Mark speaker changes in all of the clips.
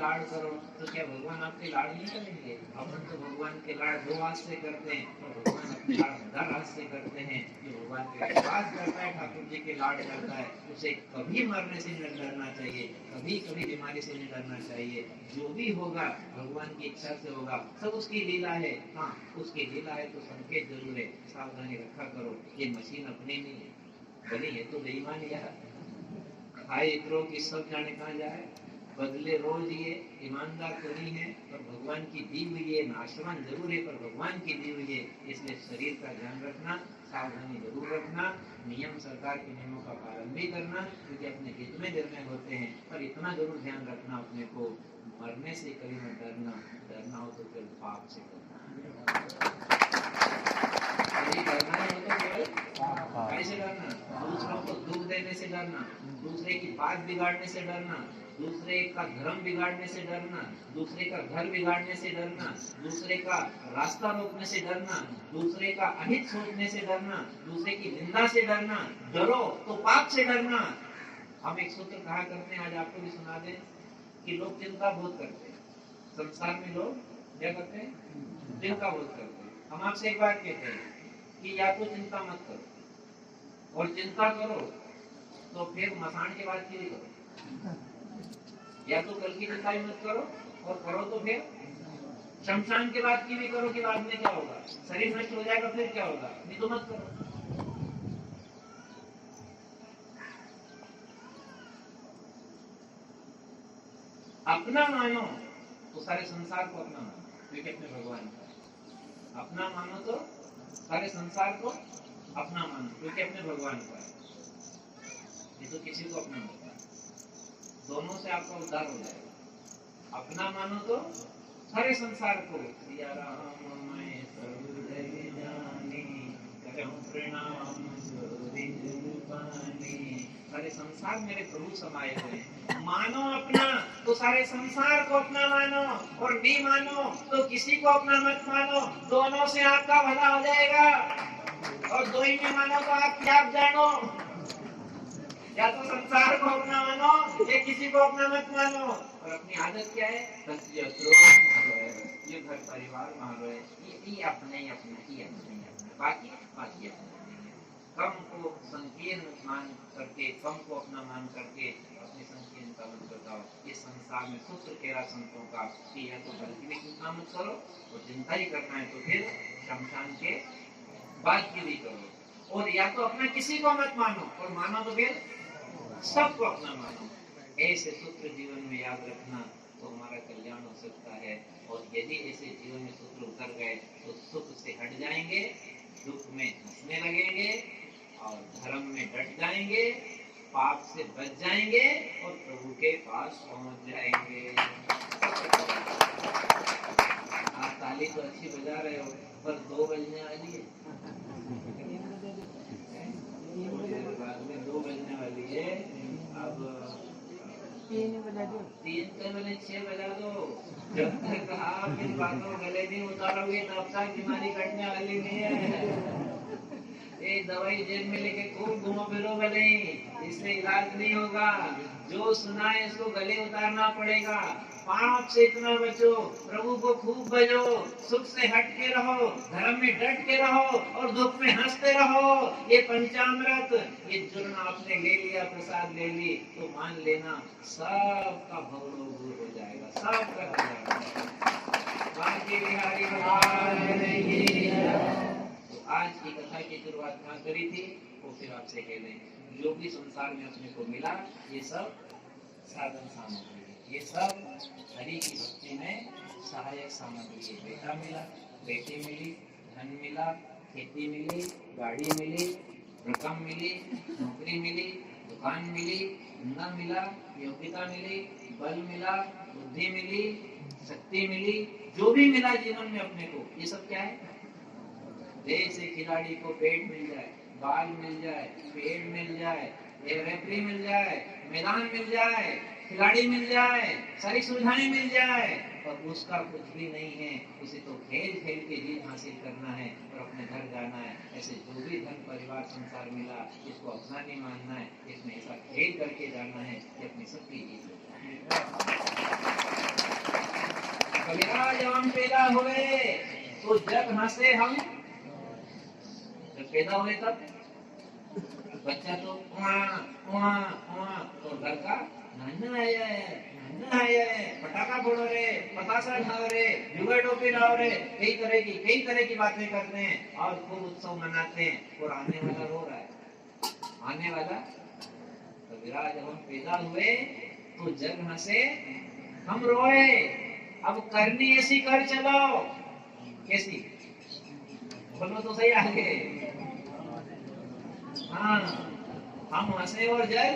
Speaker 1: लाड करो तो क्या भगवान आपके लाड नहीं करेंगे? अपन तो भगवान के लाड 2 हाथ से करते हैं और भगवान अपने लाड 1000 हाथ से करते हैं। जो भगवान के विश्वास करता है, ठाकुर जी के लाड करता है, उसे कभी मरने से नहीं डरना चाहिए, कभी कभी बीमारी से नहीं डरना चाहिए। जो भी होगा भगवान की इच्छा से होगा, सब उसकी लीला है। हाँ, उसकी लीला है तो संकेत जरूर है, सावधानी रखा करो। ये मशीन अपनी नहीं है, बनी है तो बेईमान यार। खाए इतरों की सब जाने कहाँ जाए, बदले रोज ये ईमानदार तो नहीं है, पर भगवान की दी हुई है। नाशवान जरूर है पर भगवान की दी हुई है, इसलिए शरीर का ध्यान रखना, सावधानी जरूर रखना, नियम सरकार के नियमों का पालन भी करना, क्योंकि अपने हित में निर्णय होते हैं। पर इतना जरूर ध्यान रखना अपने को, मरने से कभी न डरना, डरना हो तो फिर पाप से करना। करना है तो केवल कैसे डरना? दूसरों को दुख देने से डरना, दूसरे की बात बिगाड़ने से डरना, दूसरे का धर्म बिगाड़ने से डरना, दूसरे का घर बिगाड़ने से डरना, दूसरे का रास्ता रोकने से डरना, दूसरे का अहित सोचने से डरना, दूसरे की निंदा से डरना। डरो तो पाप से डरना। हम एक सूत्र कहा करते हैं, आज आपको भी सुना दें, कि लोग चिंता बहुत करते हैं। संसार में लोग क्या करते हैं? चिंता बहुत करते हैं। हम आपसे एक बात कहते हैं कि या तो चिंता मत करो, और चिंता करो तो फिर मसान के बाद की भी करो। या तो कल की चिंता मत करो, और करो तो फिर शमशान के बाद की भी करो कि बाद में क्या होगा, शरीर नष्ट हो जाएगा, फिर क्या होगा, नहीं तो मत करो। अपना मानो तो सारे संसार को अपना मानो, क्योंकि अपने भगवान का। अपना मानो तो सारे संसार को अपना मानो, क्योंकि अपने भगवान का। ये तो किसी को अपना होता है, दोनों से आपका उद्धार हो जाएगा। अपना मानो तो सारे संसार को, सिया राम मैं सर्वजग जानी, करम प्रणाम जोरी जुबानी। सारे संसार मेरे प्रभु समाये हुए हैं। मानो अपना तो सारे संसार को अपना मानो, और नहीं मानो तो किसी को अपना मत मानो। दोनों से आपका भला हो जाएगा, और दो ही में मानो तो आप क्या जानो। या तो संसार को अपना मानो, या किसी को अपना मत मानो। और अपनी आदत क्या है? ये घर परिवार मान रहे, ये अपने ही अपना, ये अपने ही अपना, बाकी बाकी अपना। कम को संकीर्ण मान करके, कम को अपना मान करके अपनी संकीर्णता मत बताओ। ये संसार में सूत्र कह रहा संतों का कि या तो घर की भी चिंता मत करो, और चिंता ही करना है तो फिर शमशान के बाद की भी करो। और या तो अपना किसी को मत मानो, और मानो तो फिर सबको अपना मानो। ऐसे सूत्र जीवन में याद रखना तो हमारा कल्याण हो सकता है। और यदि ऐसे जीवन में सूत्र उतर गए तो सुख से हट जाएंगे, दुख में हंसने लगेंगे, और धर्म में डट जाएंगे, पाप से बच जाएंगे, और प्रभु के पास पहुंच जाएंगे। आप ताली तो अच्छी बजा रहे हो, पर 2 बजने वाली है। बाद में 2 बजने वाली है। अब 3 बजा दो, 3 से मैंने 6 बजा दो। जब तक आप इन बातों गले नहीं उतारोगे तब तक बीमारी कटने वाली नहीं है। ये दवाई जेब में लेके खूब घूमो फिरो भले, इससे इलाज नहीं होगा। जो सुना है इसको गले उतारना पड़ेगा। पाप से इतना बचो, प्रभु को खूब भजो, सुख से हट के रहो, धर्म में डट के रहो और दुख में हंसते रहो। ये पंचामृत, ये चूर्ण आपने ले लिया, प्रसाद ले ली, तो मान लेना सबका भवरोग दूर हो जाएगा, सबका हो जाएगा। बाकी बिहारी तो आज की कथा की शुरुआत कहाँ करी थी, वो फिर आपसे कह दें। जो भी संसार में अपने को मिला, ये सब साधन सामग्री है, ये सब हरि की भक्ति में सहायक सामग्री है। बेटा मिला, बेटी मिली, धन मिला, खेती मिली, गाड़ी मिली, रकम मिली, नौकरी मिली, दुकान मिली, धंधा मिला, योग्यता मिली, बल मिला, बुद्धि मिली, शक्ति मिली, जो भी मिला जीवन में अपने को, ये सब क्या है? जैसे खिलाड़ी को पेट मिल जाए, बाल मिल जाए, पेड़ मिल जाए, एक रेफरी मिल जाए, मैदान मिल जाए, खिलाड़ी मिल जाए, सारी सुविधाएं मिल जाए, और उसका कुछ भी नहीं है, उसे तो खेल खेल के जीत हासिल करना है और अपने घर जाना है। ऐसे जो भी धन परिवार संसार मिला, इसको अपना नहीं मानना है, इसमें ऐसा खेल करके जाना है कि अपनी सबकी जीत हो। कविराज हम पैदा हुए तो जग हंसे, हम जब पैदा हुए तब बच्चा तो तो घर का नाना आया है, पटाखा फोड़ो रे, पतासा खाओ रे, जुआ टोपी लाओ रे, कई तरह की बातें करते हैं और खूब उत्सव मनाते हैं। और आने वाला रो रहा है, आने वाला तो विराज हम पैदा हुए तो जग हंसे, हम रोए। अब करनी ऐसी कर चलो, कैसी बोलो तो सही आगे। हाँ, हम हंसे और जग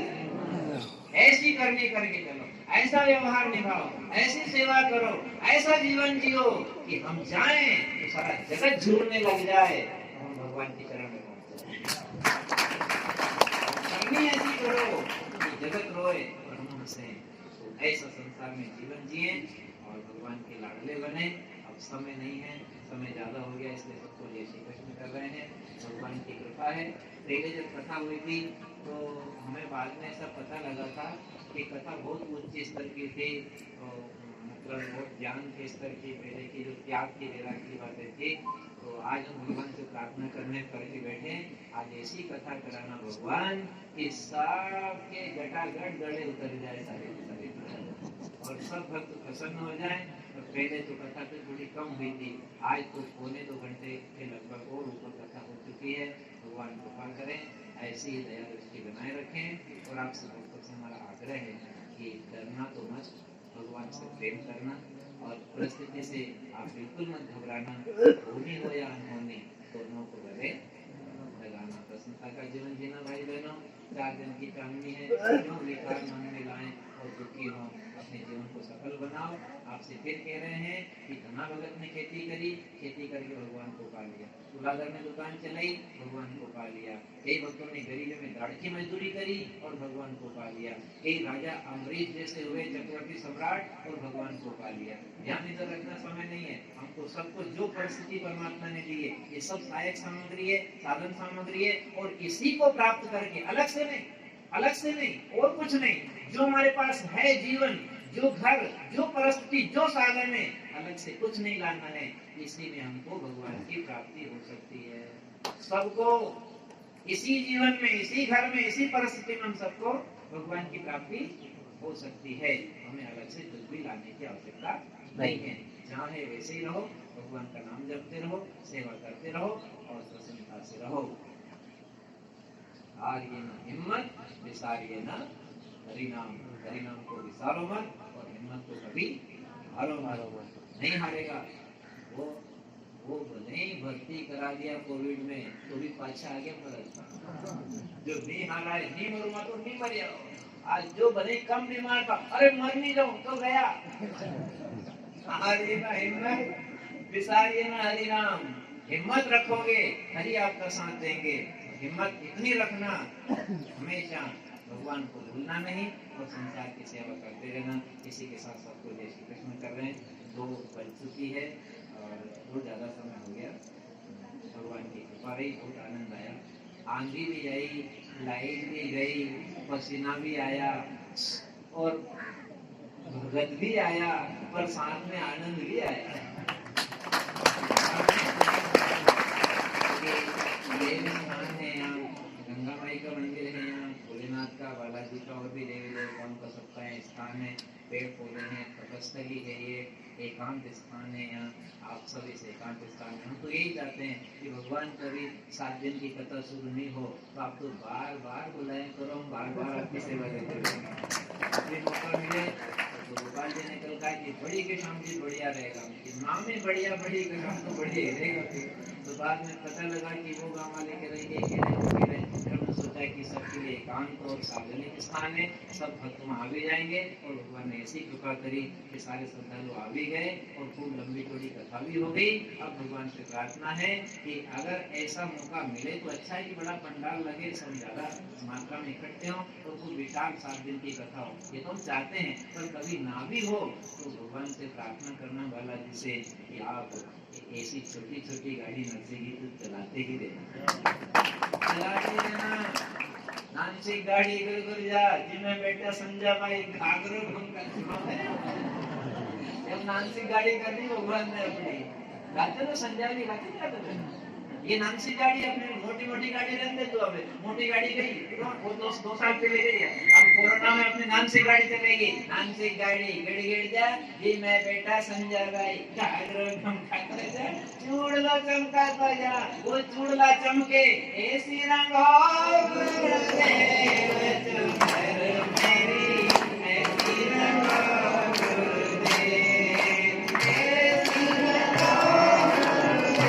Speaker 1: ऐसी करनी करके चलो, ऐसा व्यवहार निभाओ, ऐसी सेवा करो, ऐसा जीवन जियो कि हम जाएं तो सारा जगत झूमने लग जाए, हम भगवान की चरण में पहुंच जाए। करनी ऐसी करो कि जगत रोए और हम हंसे। तो ऐसा संसार में जीवन जिए और भगवान के लाडले बने। अब समय नहीं है, समय ज्यादा हो गया, इसलिए सबको जय श्री कृष्ण कर रहे हैं। भगवान की कृपा है। पहले जब कथा हुई थी तो हमें बाद में ऐसा पता लगा था कि कथा बहुत उच्च स्तर की थी, तो मतलब बहुत ज्ञान के स्तर की, पहले की जो त्याग की वैराग की बातें थी। तो आज हम भगवान से प्रार्थना करने करके बैठे, आज ऐसी कथा कराना भगवान कि सबके गटागट गले उतर जाए सारे और सब भक्त प्रसन्न हो जाए। तो पहले तो कथा तो थोड़ी कम हुई थी, आज तो पौने 2 घंटे के लगभग और ऊपर कथा हो चुकी है। भगवान कृपा करें, ऐसी ही दया दृष्टि बनाए रखें। और आपसे भक्तों से हमारा आग्रह है कि डरना तो मत, भगवान से प्रेम करना, और परिस्थिति से आप बिल्कुल मत घबराना, होनी हो या अनहोनी, दोनों को गले लगाना। प्रसन्नता का जीवन जीना भाई बहनों, 4 दिन की कामनी है, क्यों विकार मन में लाएं और दुखी हो, अपने जीवन को सफल बनाओ। आपसे फिर कह रहे हैं कि धना भगत ने खेती करी, खेती करके भगवान को पा लिया, तुलाधर ने दुकान चलाई, भगवान को पा लिया, कई भक्तों ने गरीबी में दाढ़ की मजदूरी करी और भगवान को पा लिया, कई राजा अम्बरीश जैसे हुए चक्रवर्ती सम्राट और भगवान को पा लिया। ध्यान इधर रखना समय नहीं है, हमको सबको जो परिस्थिति परमात्मा ने दी है, ये सब सहायक सामग्री है, साधन सामग्री है, और इसी को प्राप्त करके अलग से नहीं और कुछ नहीं, जो हमारे पास है जीवन, जो घर, जो परिस्थिति, जो साधन है, अलग से कुछ नहीं लाना है, इसी में हमको भगवान की प्राप्ति हो सकती है। सबको इसी जीवन में, इसी घर में, इसी परिस्थिति में हम सबको भगवान की प्राप्ति हो सकती है। हमें अलग से कुछ भी लाने की आवश्यकता नहीं है, जहाँ है वैसे ही रहो, भगवान का नाम जपते रहो, सेवा करते रहो और प्रसन्नता से रहो। हारिए न हिम्मत, विसारिए न हरिनाम, हरिनाम को विसारो मत और हिम्मत को कभी हारो मत। नहीं हारेगा वो भले ही भर्ती करा दिया कोविड में, तो भी पाछा आगे परत। जो नहीं हारा है, नहीं मरूंगा तो नहीं मर जाओ। आज जो भले कम बीमार था, अरे मर नहीं जाऊं तो गया। हारिए ना हिम्मत, विसारिए ना हरिनाम। हिम्मत रखोगे, हरि आपका साथ देंगे। हिम्मत इतनी रखना, हमेशा भगवान को भूलना नहीं और संसार की सेवा करते रहना। इसी के साथ सबको जय श्री कृष्ण कर रहे हैं। 2 बज चुकी है और बहुत ज्यादा समय हो गया। भगवान की कृपा रही, बहुत आनंद आया। आंधी भी आई, लाइट भी गई, पसीना भी आया और भगत भी आया, पर साथ में आनंद भी आया। ये स्थान है यहाँ, गंगा माई का मंदिर है यहाँ, भोलेनाथ का, बालाजी का और भी देवी देवताओं का सबका स्थान है। पेड़ पौधे हैं, तपस्थली है, ये एकांत स्थान है यहाँ। आप सब इस एकांत स्थान में, हम तो यही चाहते हैं कि भगवान कभी 7 दिन की कथा शुरू नहीं हो तो आप तो बार बार बुलाएं करो, हम बार बार आपकी सेवा देते रहेंगे। मौका मिले तो गोपाल जी ने कल कहा कि बड़ी के शाम जी बढ़िया रहेगा, नाम में बढ़िया, बड़ी के शाम तो बढ़िया रहेगा। तो बाद में पता लगा कि वो गाँव वाले कह रहे हैं, फिर हमने सोचा कि सबके लिए एकांत और सार्वजनिक स्थान है, सब भक्त वहाँ भी जाएंगे। और भगवान ने ऐसी कृपा करी कि सारे श्रद्धालु आ भी गए और खूब लंबी चौड़ी कथा भी हो गई। अब भगवान से प्रार्थना है कि अगर ऐसा मौका मिले तो अच्छा है कि बड़ा पंडाल लगे, सब ज्यादा मात्रा में इकट्ठे हों और खूब विशाल 7 दिन की कथा हो, ये तो हम चाहते हैं। पर कभी ना भी हो तो भगवान से प्रार्थना करना बालाजी से कि आप ऐसी छोटी छोटी गाड़ी नर्सिंग तो चलाते ही रहना। नानसी गाड़ी बिल्कुल जा जिसमें बेटा संजय भाई घाघरो नानसी गाड़ी करनी भगवान ने अपनी गाते तो संजय भी गाते ये नानसी गाड़ी अपने मोटी मोटी गाड़ी रहते तो अब मोटी गाड़ी गई वो 2 साल पहले गई है, अब कोरोना में अपनी नानसी गाड़ी चलेगी। नानसी गाड़ी गिड़ जा जी मैं बेटा संजय भाई चूड़ला चमकाता जा, वो चूड़ला चमके ऐसी रंग हो गुरुदेव तुम्हारे मेरी ऐसी रंग हो गुरुदेव ऐसी रंग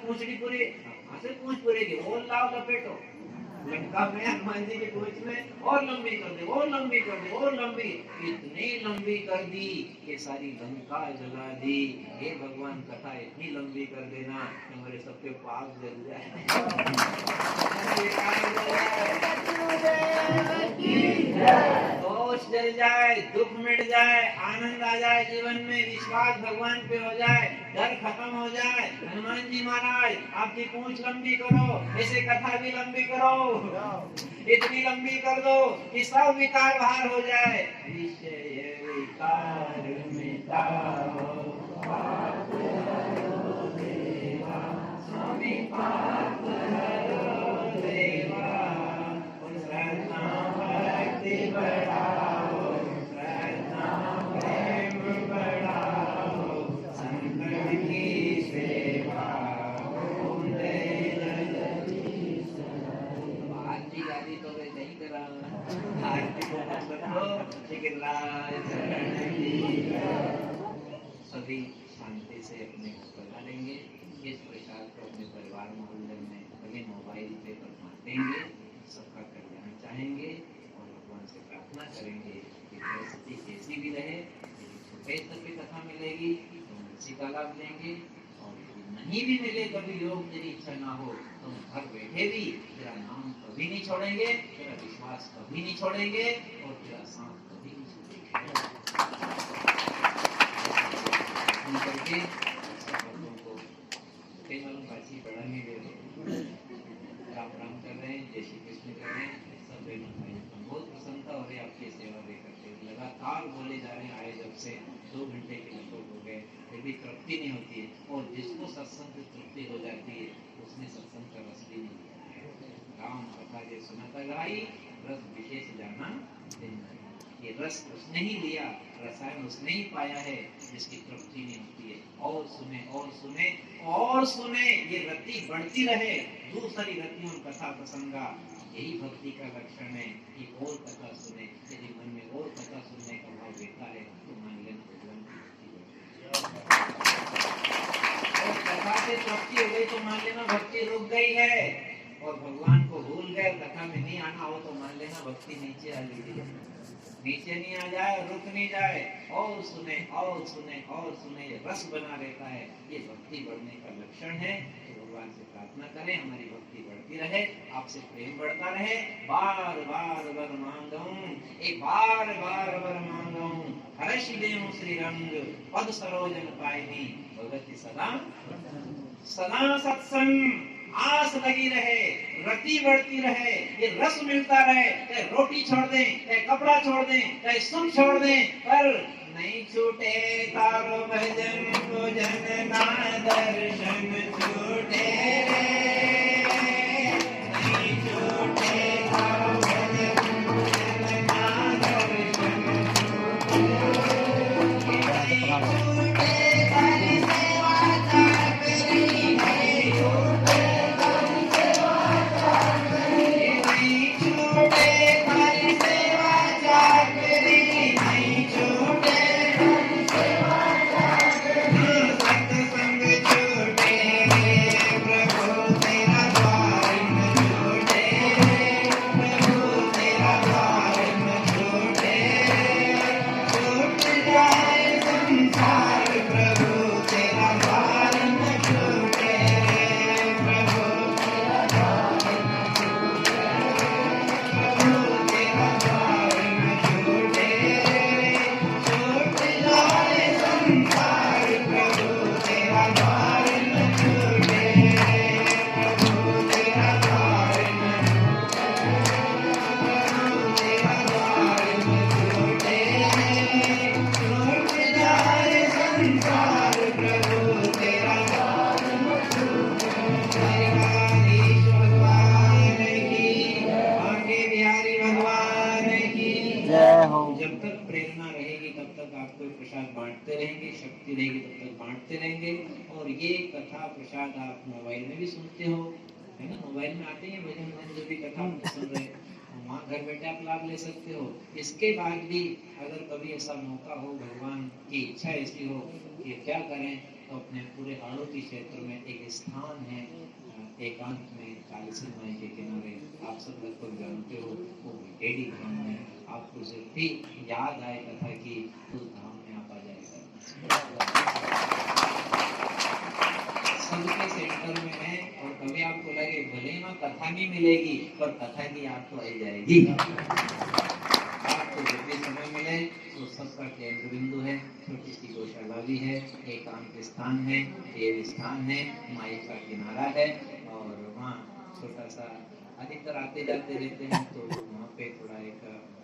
Speaker 1: पूछड़ी पूरी से पूछ पूरेगी और लाओ लपेटो लटका में हनुमान जी की पूछ में और लंबी कर दे और लंबी कर दे और लंबी, इतनी लंबी कर दी कि सारी लंका जला दी। हे भगवान कथा इतनी लंबी कर देना कि हमारे सबके पाप जल जाए, दोष जल जाए, दुख मिट जाए, आनंद आ जाए जीवन में, विश्वास भगवान पे हो जाए, डर खत्म हो जाए। हनुमान जी महाराज आपकी पूंछ लंबी करो, ऐसे कथा भी लंबी करो, इतनी लंबी कर दो कि सब विकार बाहर हो जाए। विषय विकार मिटाओ पाप हरो देवा, स्वामी पाप हरो देवा, श्रद्धा भक्ति बढ़ाओ, श्रद्धा प्रेम बढ़ाओ, संकट की सेवा आरती तो वे नहीं करा, आरती सभी शांति से अपने बना लेंगे। इस प्रकार को अपने परिवार मोहल्ले में भले मोबाइल पे पर बांटेंगे, सबका कल्याण चाहेंगे और भगवान से प्रार्थना करेंगे कि परिस्थिति कैसी भी रहे, छोटे स्तर पे कथा मिलेगी तो उसी का लाभ लेंगे, और नहीं भी मिले कभी योग, तेरी इच्छा ना हो तो घर बैठे भी तेरा नाम कभी नहीं छोड़ेंगे, तेरा विश्वास कभी नहीं छोड़ेंगे, और तेरा साथ कभी नहीं छोड़ेंगे। करके सब भक्तों को कई मालूम बातचीत बड़ा नहीं दे रहे, राम राम कर रहे हैं, जय श्री कृष्ण कर रहे हैं, सब बहनों भाई बहुत प्रसन्नता हो रही है आपकी सेवा दे करके। लगातार बोले जा रहे हैं, आए जब से 2 घंटे के लगभग हो गए, फिर भी तृप्ति नहीं होती है, और जिसको सत्संग से तृप्ति हो जाती है उसने सत्संग का रस भी नहीं लिया। राम कथा जो सुनाता गाई, रस विशेष जाना देना, ये रस उसने ही लिया, रसायन उसने ही पाया है जिसकी तृप्ति नहीं होती है। और सुने और सुने और सुने, ये रति बढ़ती रहे, दूसरी रतियों कथा प्रसंगा, यही भक्ति का लक्षण है कि और कथा सुने। यदि मन में और कथा सुनने का भाव रहता है तो मान लेना भगवान की भक्ति, और कथा से तृप्ति हो गई तो मान लेना भक्ति रुक गई है, और भगवान को भूल गए, कथा में नहीं आना हो तो मान लेना भक्ति नीचे आ गई, नीचे नहीं आ जाए, रुक नहीं जाए, और सुने और सुने और सुने, ये रस बना रहता है, ये भक्ति बढ़ने का लक्षण है। तो भगवान से प्रार्थना करें हमारी भक्ति बढ़ती रहे, आपसे प्रेम बढ़ता रहे। बार बार वर मांगूं, एक बार बार वर मांगूं, हर्ष देऊं श्री रंग, पद सरोजन पाइनी, भगवती सदा सदा सत्संग, आस लगी रहे, रति बढ़ती रहे, ये रस मिलता रहे, चाहे रोटी छोड़ दें, चाहे कपड़ा छोड़ दें, चाहे सुख छोड़ दें, पर नहीं छूटे तारो भजन को जन ना दर्शन छूटे रे, नहीं छूटे तारो भजन को जन ना दर्शन छूटे, नहीं छूटे तारी सेवा चाकरी, नहीं छूटे बांटते रहेंगे, शक्ति रहेगी तब तक बांटते रहेंगे। और ये कथा प्रसाद आप मोबाइल में भी सुनते हो, है ना, मोबाइल में आते हैं भजन मन जो भी कथा आप सुन रहे हैं, वहाँ घर बैठे आप लाभ ले सकते हो। इसके बाद भी अगर कभी ऐसा मौका हो, भगवान की इच्छा ऐसी हो कि क्या करें, तो अपने पूरे हाड़ोती क्षेत्र में एक स्थान है एकांत में, कालीसी माई के किनारे, आप सब लगभग जानते हो, वो टेढ़ी धाम में। आपको जब भी याद आए कथा की तो धाम में आप आ जाएगा, सबके सेंटर में है। और कभी आपको लगे भले ही कथा नहीं मिलेगी पर कथा की याद तो आई जाएगी। आपको जब भी समय मिले तो सबका केंद्र बिंदु है, छोटी सी गौशाला भी है, एकांत स्थान है, देव स्थान है, माई का किनारा है, और वहाँ छोटा सा अधिकतर आते जाते रहते हैं, तो वहाँ पे थोड़ा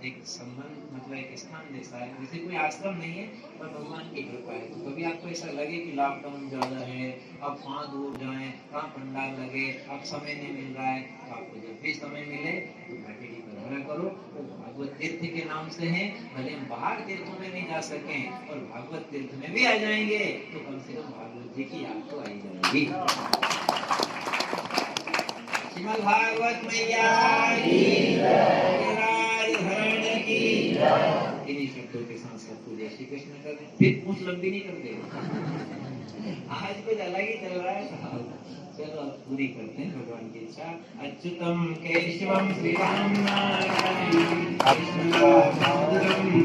Speaker 1: एक संबंध, मतलब एक स्थान जैसा है, जैसे कोई आश्रम नहीं है पर भगवान की कृपा है। तो कभी आपको ऐसा लगे कि लॉकडाउन ज्यादा है, अब वहाँ दूर जाएं, कहाँ पंडाल लगे, अब समय नहीं मिल रहा है, तो आपको जब भी समय मिले तो घाटी की पधारा करो। तो भागवत तीर्थ के नाम से है, भले हम बाहर तीर्थों में नहीं जा सके और भागवत तीर्थ में भी आ जाएंगे तो कम से कम भागवत जी की याद तो आई जाएगी। श्रीमद् भागवत मैया इन्हीं शब्दों के साथ सबको जय श्री कृष्ण कर दें। फिर पूछ लंबी नहीं करते, आज कुछ अलग ही चल रहा है। चलो पूरी करते हैं भगवान की इच्छा। अच्युतम केशवम श्री राम नारायण कृष्णम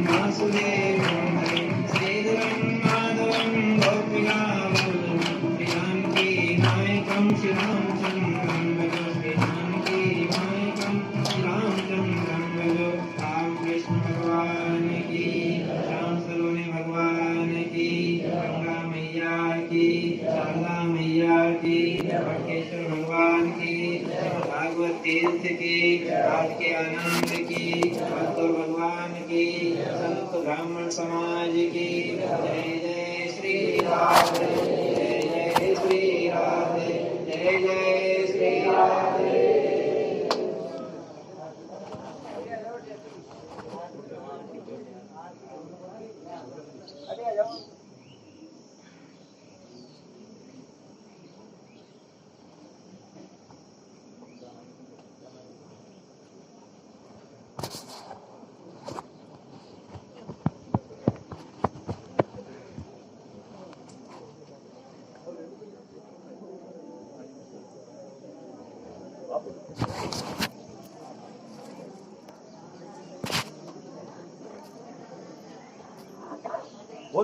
Speaker 1: वासुदेवम हरे श्रीधरम माधवम गोपिकावल्लभम श्री जानकी नायकम श्री रामचंद्रम भजो श्री जानकी नायकम श्री रामचंद्रम भजो। राम कृष्ण भगवान की, राम सलोने भगवान की, गंगा मैया की, शारदा मैया की, बटकेश्वर भगवान की, भागवत तीर्थ की, आज के आनंद की, बहादुर भगवान की, संत ब्राह्मण समाज की। जय जय श्री राधे, जय जय श्री राधे, जय जय श्री राधे।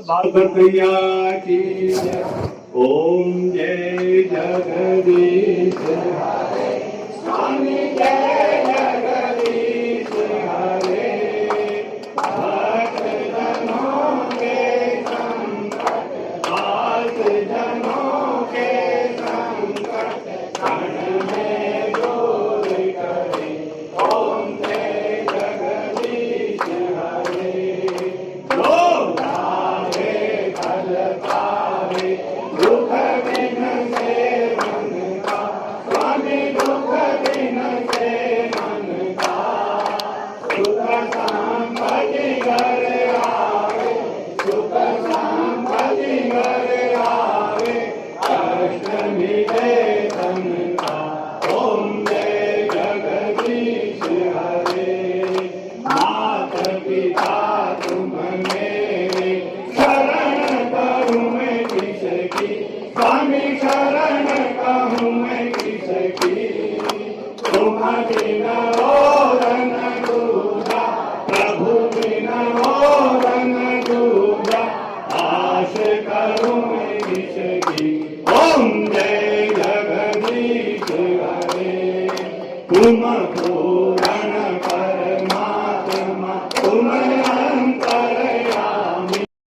Speaker 2: भगवतिया की जय। ओम जय जगदीश हरे स्वामी, जय जगदीश हरे। भक्त जनों के संकट, दास जनों के संकट, क्षण में दूर करे। ओम जय जगदीश हरे। दुख बिन से मन का स्वामी, दुख बिन से मन का सुख संपत्ति घर आवे, सुख संपत्ति घर आवे, कष्ट मिले तन का। ओम जय जगदीश हरे। मात पिता तुम मेरे, शरण करूं मैं किसकी, स्वामी शरण कहूँ मैं किसकी। तुम बिन और न दूजा, प्रभु बिन और न दूजा, आश करूँ मैं किसकी। ओम जय जगदीश हरे। तुम